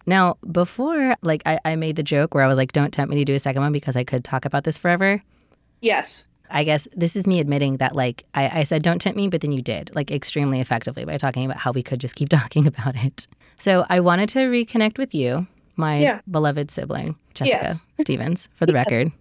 Now, before, like, I made the joke where I was like, don't tempt me to do a second one because I could talk about this forever. Yes. I guess this is me admitting that, like, I said don't tempt me, but then you did, like, extremely effectively by talking about how we could just keep talking about it. So I wanted to reconnect with you, my beloved sibling, Jessica Stevens, for the record.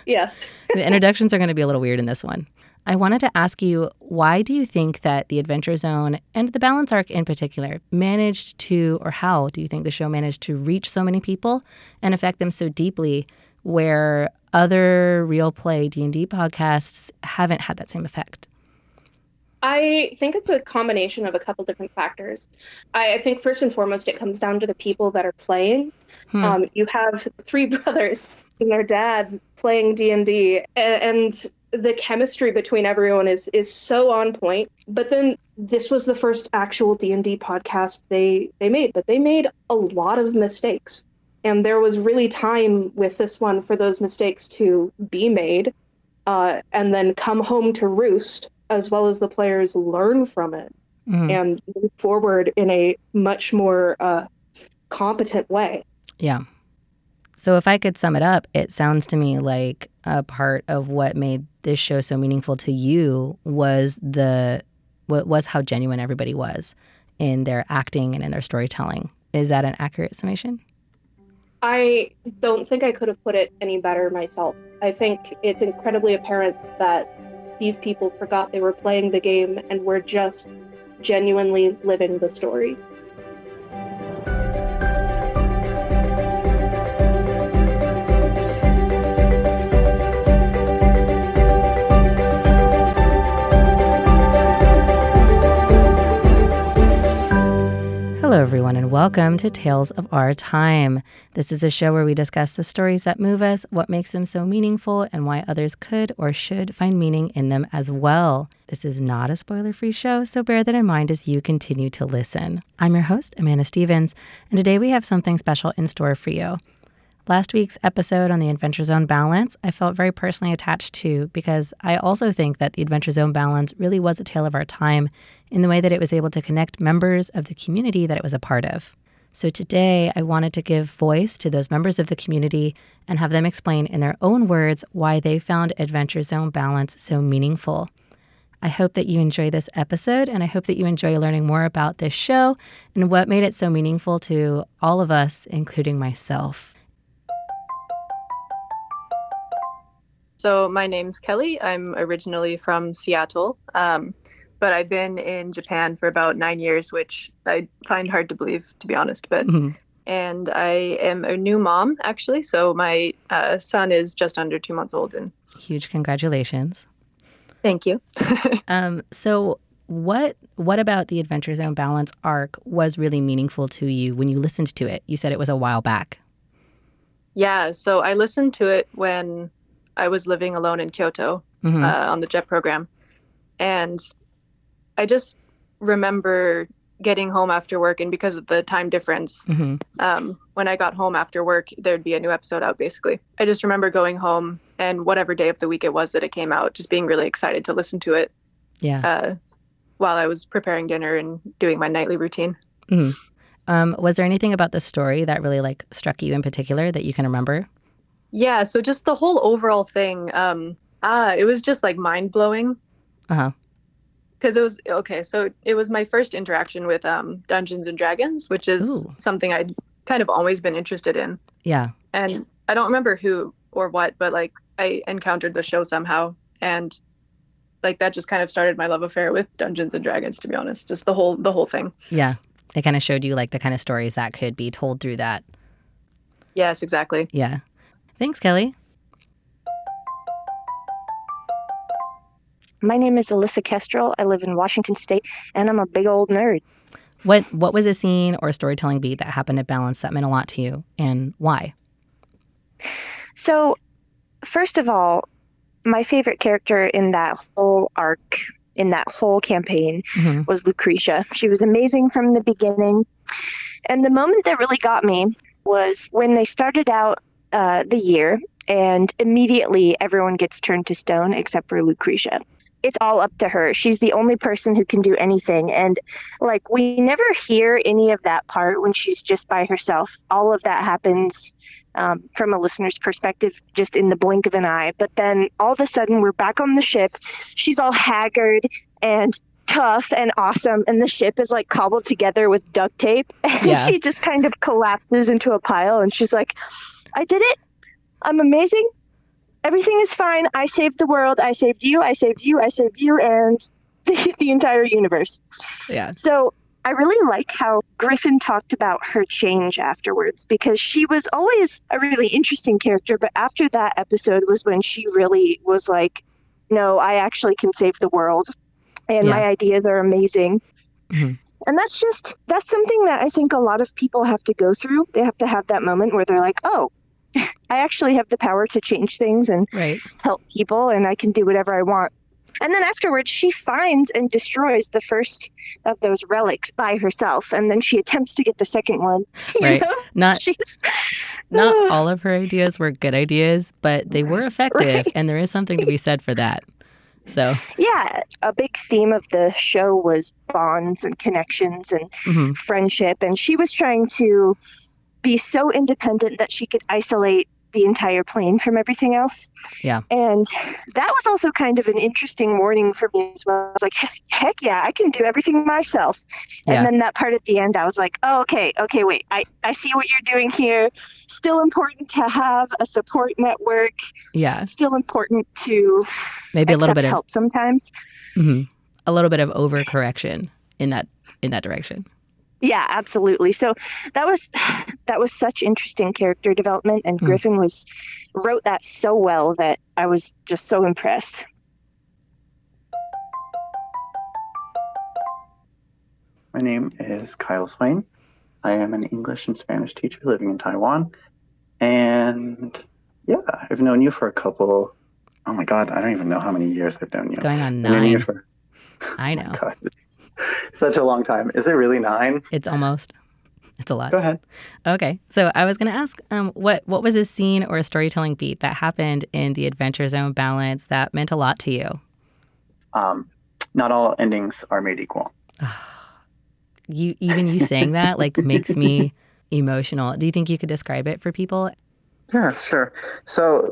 Yes. The introductions are going to be a little weird in this one. I wanted to ask you, why do you think that the Adventure Zone and the Balance Arc in particular managed to, or how do you think the show managed to reach so many people and affect them so deeply where other real play D&D podcasts haven't had that same effect? I think it's a combination of a couple different factors. I think first and foremost, it comes down to the people that are playing. You have three brothers and their dad playing D&D, and the chemistry between everyone is so on point. But then this was the first actual D&D podcast they made, but they made a lot of mistakes. And there was really time with this one for those mistakes to be made and then come home to roost, as well as the players learn from it and move forward in a much more competent way. Yeah. So if I could sum it up, it sounds to me like a part of what made this show so meaningful to you was how genuine everybody was in their acting and in their storytelling. Is that an accurate summation? I don't think I could have put it any better myself. I think it's incredibly apparent that these people forgot they were playing the game and were just genuinely living the story. Hello, everyone, and welcome to Tales of Our Time. This is a show where we discuss the stories that move us, what makes them so meaningful, and why others could or should find meaning in them as well. This is not a spoiler-free show, so bear that in mind as you continue to listen. I'm your host, Amanda Stevens, and today we have something special in store for you. Last week's episode on the Adventure Zone Balance, I felt very personally attached to because I also think that the Adventure Zone Balance really was a tale of our time in the way that it was able to connect members of the community that it was a part of. So today, I wanted to give voice to those members of the community and have them explain in their own words why they found Adventure Zone Balance so meaningful. I hope that you enjoy this episode, and I hope that you enjoy learning more about this show and what made it so meaningful to all of us, including myself. So my name's Kelli. I'm originally from Seattle, but I've been in Japan for about 9 years, which I find hard to believe, to be honest. But and I am a new mom, actually. So my son is just under 2 months old. And huge congratulations. Thank you. So what about the Adventure Zone Balance arc was really meaningful to you when you listened to it? You said it was a while back. Yeah, so I listened to it when I was living alone in Kyoto on the JET program. And I just remember getting home after work, and because of the time difference, when I got home after work, there'd be a new episode out, basically. I just remember going home and whatever day of the week it was that it came out, just being really excited to listen to it while I was preparing dinner and doing my nightly routine. Was there anything about the story that really struck you in particular that you can remember? Yeah, so just the whole overall thing, it was just mind-blowing. Because it was my first interaction with Dungeons and Dragons, which is something I'd kind of always been interested in. Yeah. And I don't remember who or what, but I encountered the show somehow, and that just kind of started my love affair with Dungeons and Dragons, to be honest. Just the whole thing. Yeah. They kind of showed you the kind of stories that could be told through that. Yes, exactly. Yeah. Thanks, Kelli. My name is Alyssa Kestrel. I live in Washington State, and I'm a big old nerd. What was a scene or storytelling beat that happened at Balance that meant a lot to you, and why? So, first of all, my favorite character in that whole arc, in that whole campaign, was Lucretia. She was amazing from the beginning. And the moment that really got me was when they started out the year, and immediately everyone gets turned to stone except for Lucretia. it's all up to her. She's the only person who can do anything. And like, we never hear any of that part when she's just by herself. All of that happens from a listener's perspective, just in the blink of an eye. But then all of a sudden we're back on the ship. She's all haggard and tough and awesome. And the ship is like cobbled together with duct tape. And she just kind of collapses into a pile. And she's like, I did it. I'm amazing. Everything is fine. I saved the world. I saved you. I saved you. I saved you. And the entire universe. Yeah. So I really like how Griffin talked about her change afterwards, because she was always a really interesting character. But after that episode was when she really was like, no, I actually can save the world. And my ideas are amazing. Mm-hmm. And that's something that I think a lot of people have to go through. They have to have that moment where they're like, oh, I actually have the power to change things and help people, and I can do whatever I want. And then afterwards, she finds and destroys the first of those relics by herself, and then she attempts to get the second one. Right. Not all of her ideas were good ideas, but they were effective, and there is something to be said for that. So yeah, a big theme of the show was bonds and connections and friendship, and she was trying to be so independent that she could isolate the entire plane from everything else. Yeah. And that was also kind of an interesting warning for me as well. I was like, heck yeah, I can do everything myself. And then that part at the end, I was like, oh, okay, wait, I see what you're doing here. Still important to have a support network. Yeah. Still important to maybe a little bit of help sometimes. A little bit of overcorrection in that direction. Yeah, absolutely. So that was such interesting character development, and Griffin wrote that so well that I was just so impressed. My name is Kyle Swayne. I am an English and Spanish teacher living in Taiwan. And yeah, I've known you for oh my God, I don't even know how many years I've known you. It's going on 9. I know. Oh God, it's such a long time. Is it really 9? It's almost. It's a lot. Go ahead. Okay. So I was going to ask, what was a scene or a storytelling beat that happened in the Adventure Zone balance that meant a lot to you? Not all endings are made equal. You saying that like makes me emotional. Do you think you could describe it for people? Yeah, sure. So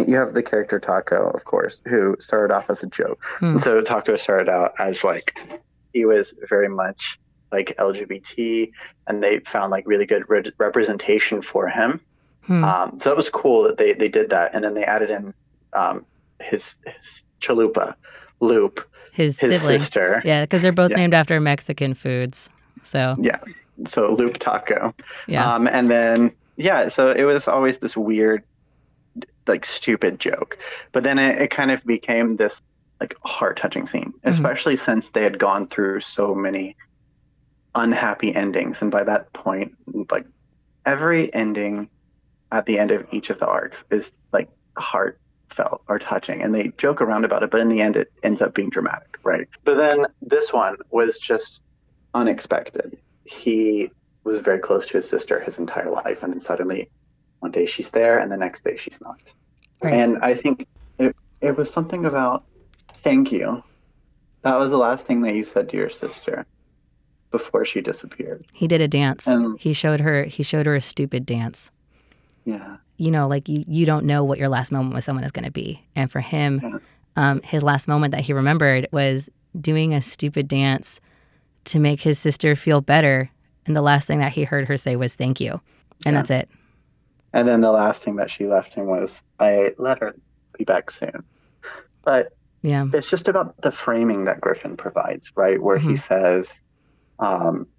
you have the character Taco, of course, who started off as a joke. So Taco started out as like, he was very much like LGBT, and they found like really good representation for him. So that was cool that they did that, and then they added in his chalupa, Loop, his sibling. Sister. Yeah, because they're both named after Mexican foods. So yeah, so Loop Taco. Yeah, and then. Yeah, so it was always this weird, like, stupid joke. But then it kind of became this, like, heart-touching scene, especially since they had gone through so many unhappy endings. And by that point, like, every ending at the end of each of the arcs is, like, heartfelt or touching. And they joke around about it, but in the end, it ends up being dramatic, right? But then this one was just unexpected. He was very close to his sister his entire life, and then suddenly one day she's there and the next day she's not. Right. And I think it was something about thank you. That was the last thing that you said to your sister before she disappeared. He did a dance. He showed her a stupid dance. Yeah. You know, like you don't know what your last moment with someone is going to be. And for him, his last moment that he remembered was doing a stupid dance to make his sister feel better. And the last thing that he heard her say was thank you. And that's it. And then the last thing that she left him was, I let her be back soon. But it's just about the framing that Griffin provides, right? Where he says, some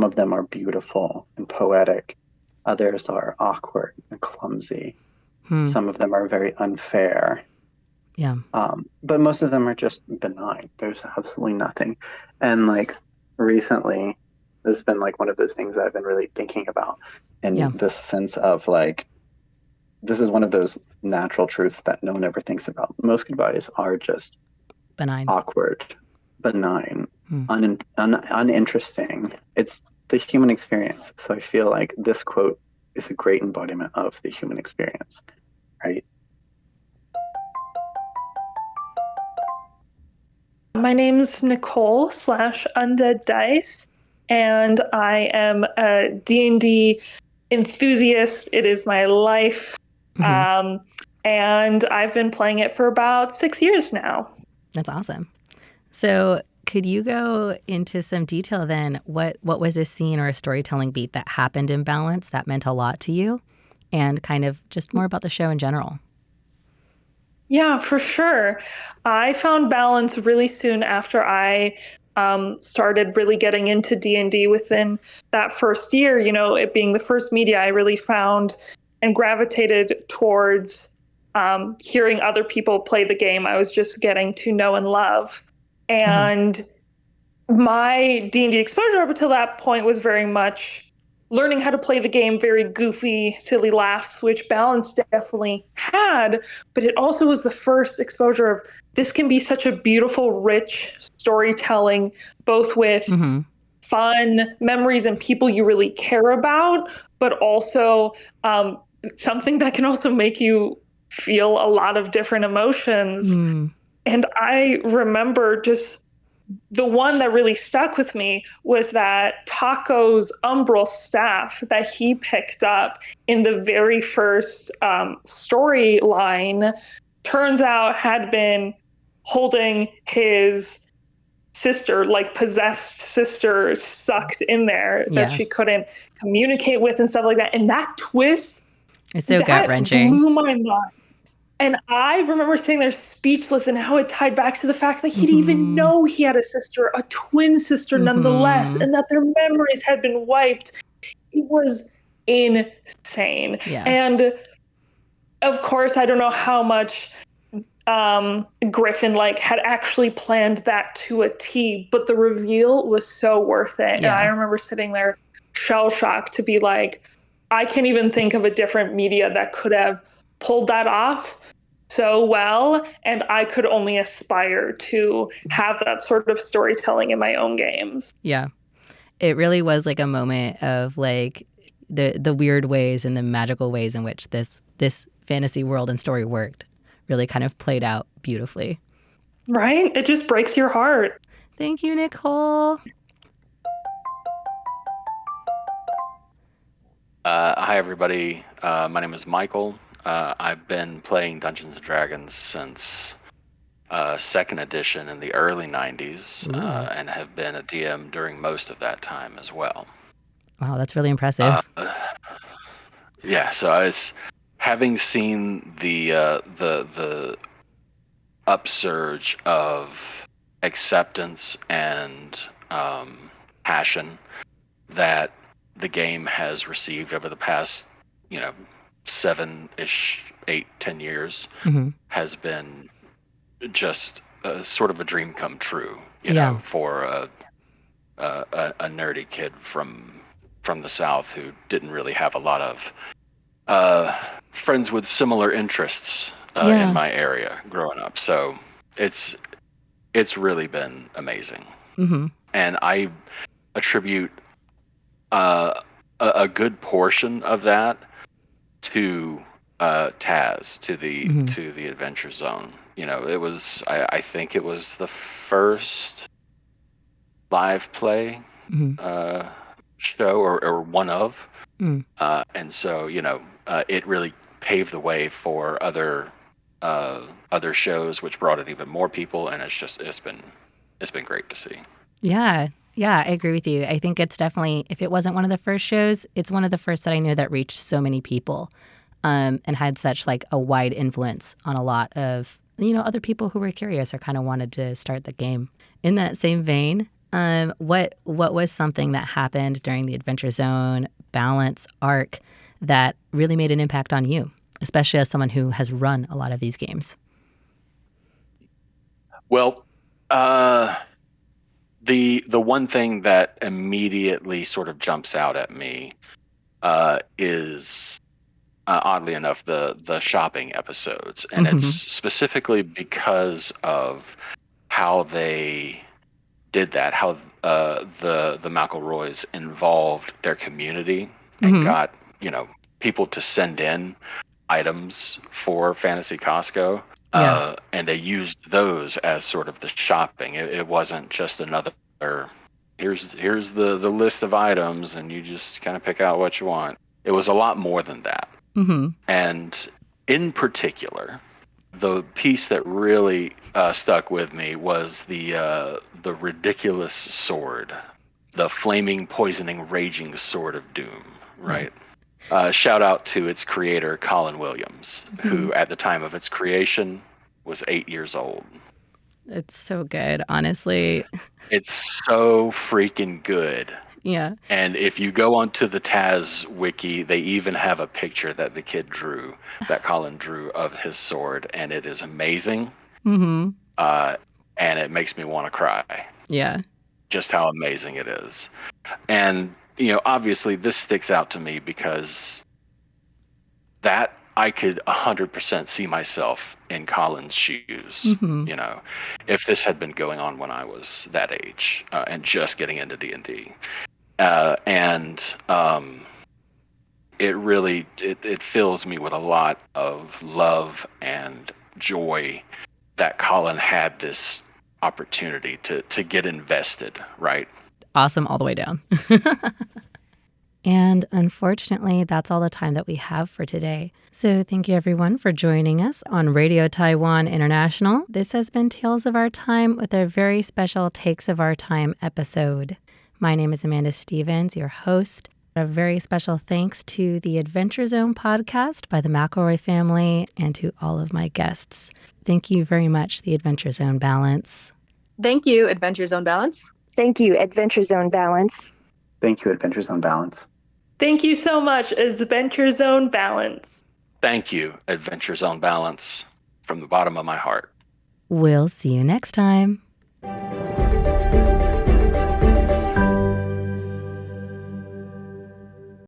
of them are beautiful and poetic. Others are awkward and clumsy. Some of them are very unfair. Yeah. But most of them are just benign. There's absolutely nothing. And like recently, it's been like one of those things that I've been really thinking about in this sense of like, this is one of those natural truths that no one ever thinks about. Most goodbyes are just benign, awkward, benign, uninteresting. It's the human experience. So I feel like this quote is a great embodiment of the human experience, right? My name's Nicole /Undead Dice, and I am a D&D enthusiast. It is my life. And I've been playing it for about 6 years now. That's awesome. So could you go into some detail then? What was a scene or a storytelling beat that happened in Balance that meant a lot to you? And kind of just more about the show in general. Yeah, for sure. I found Balance really soon after I started really getting into D&D within that first year. You know, it being the first media I really found and gravitated towards hearing other people play the game I was just getting to know and love. And my D&D exposure up until that point was very much learning how to play the game, very goofy, silly laughs, which Balance definitely had, but it also was the first exposure of this can be such a beautiful, rich storytelling, both with fun memories and people you really care about, but also something that can also make you feel a lot of different emotions. And I remember just the one that really stuck with me was that Taco's umbral staff that he picked up in the very first storyline turns out had been holding his sister, like possessed sister, sucked in there that she couldn't communicate with and stuff like that. And that twist, it's so gut-wrenching. Blew my mind. And I remember sitting there speechless and how it tied back to the fact that he didn't even know he had a sister, a twin sister nonetheless, and that their memories had been wiped. It was insane. And of course, I don't know how much Griffin had actually planned that to a T, but the reveal was so worth it. And I remember sitting there shell-shocked to be like, I can't even think of a different media that could have pulled that off so well, and I could only aspire to have that sort of storytelling in my own games. Yeah. It really was like a moment of like the weird ways and the magical ways in which this fantasy world and story worked really kind of played out beautifully. Right? It just breaks your heart. Thank you, Nicole. Hi, everybody. My name is Michael. I've been playing Dungeons & Dragons since 2nd edition in the early 90s and have been a DM during most of that time as well. Wow, that's really impressive. So I was having seen the upsurge of acceptance and passion that the game has received over the past, 7-ish, 8-10 years has been just sort of a dream come true, you know, for a nerdy kid from the South who didn't really have a lot of friends with similar interests in my area growing up. So it's really been amazing. And I attribute a good portion of that to TAZ, to the Adventure Zone. It was I think it was the first live play show or one of, and so it really paved the way for other shows, which brought in even more people, and it's been great to see. Yeah, I agree with you. I think it's definitely, if it wasn't one of the first shows, it's one of the first that I knew that reached so many people and had such like a wide influence on a lot of, other people who were curious or kind of wanted to start the game. In that same vein, what was something that happened during the Adventure Zone Balance arc that really made an impact on you, especially as someone who has run a lot of these games? Well, the one thing that immediately sort of jumps out at me is oddly enough the shopping episodes, and it's specifically because of how they did that, how the McElroys involved their community and got people to send in items for Fantasy Costco. And they used those as sort of the shopping. It wasn't just another, here's the list of items and you just kind of pick out what you want. It was a lot more than that. Mm-hmm. And in particular, the piece that really stuck with me was the ridiculous sword, the flaming, poisoning, raging sword of doom, right? Shout out to its creator, Colin Williams, who at the time of its creation was 8 years old. It's so good, honestly. It's so freaking good. Yeah. And if you go onto the TAZ wiki, they even have a picture that the kid drew, that Colin drew of his sword, and it is amazing. Mm-hmm. And it makes me want to cry. Yeah. Just how amazing it is. And, obviously this sticks out to me because that I could 100% see myself in Colin's shoes. Mm-hmm. If this had been going on when I was that age and just getting into D&D. It really it fills me with a lot of love and joy that Colin had this opportunity to get invested, right? Awesome all the way down. And unfortunately, that's all the time that we have for today. So thank you everyone for joining us on Radio Taiwan International. This has been Tales of Our Time with our very special Takes of Our Time episode. My name is Amanda Stevens, your host. A very special thanks to the Adventure Zone podcast by the McElroy family and to all of my guests. Thank you very much, the Adventure Zone Balance. Thank you, Adventure Zone Balance. Thank you, Adventure Zone Balance. Thank you, Adventure Zone Balance. Thank you so much, Adventure Zone Balance. Thank you, Adventure Zone Balance, from the bottom of my heart. We'll see you next time.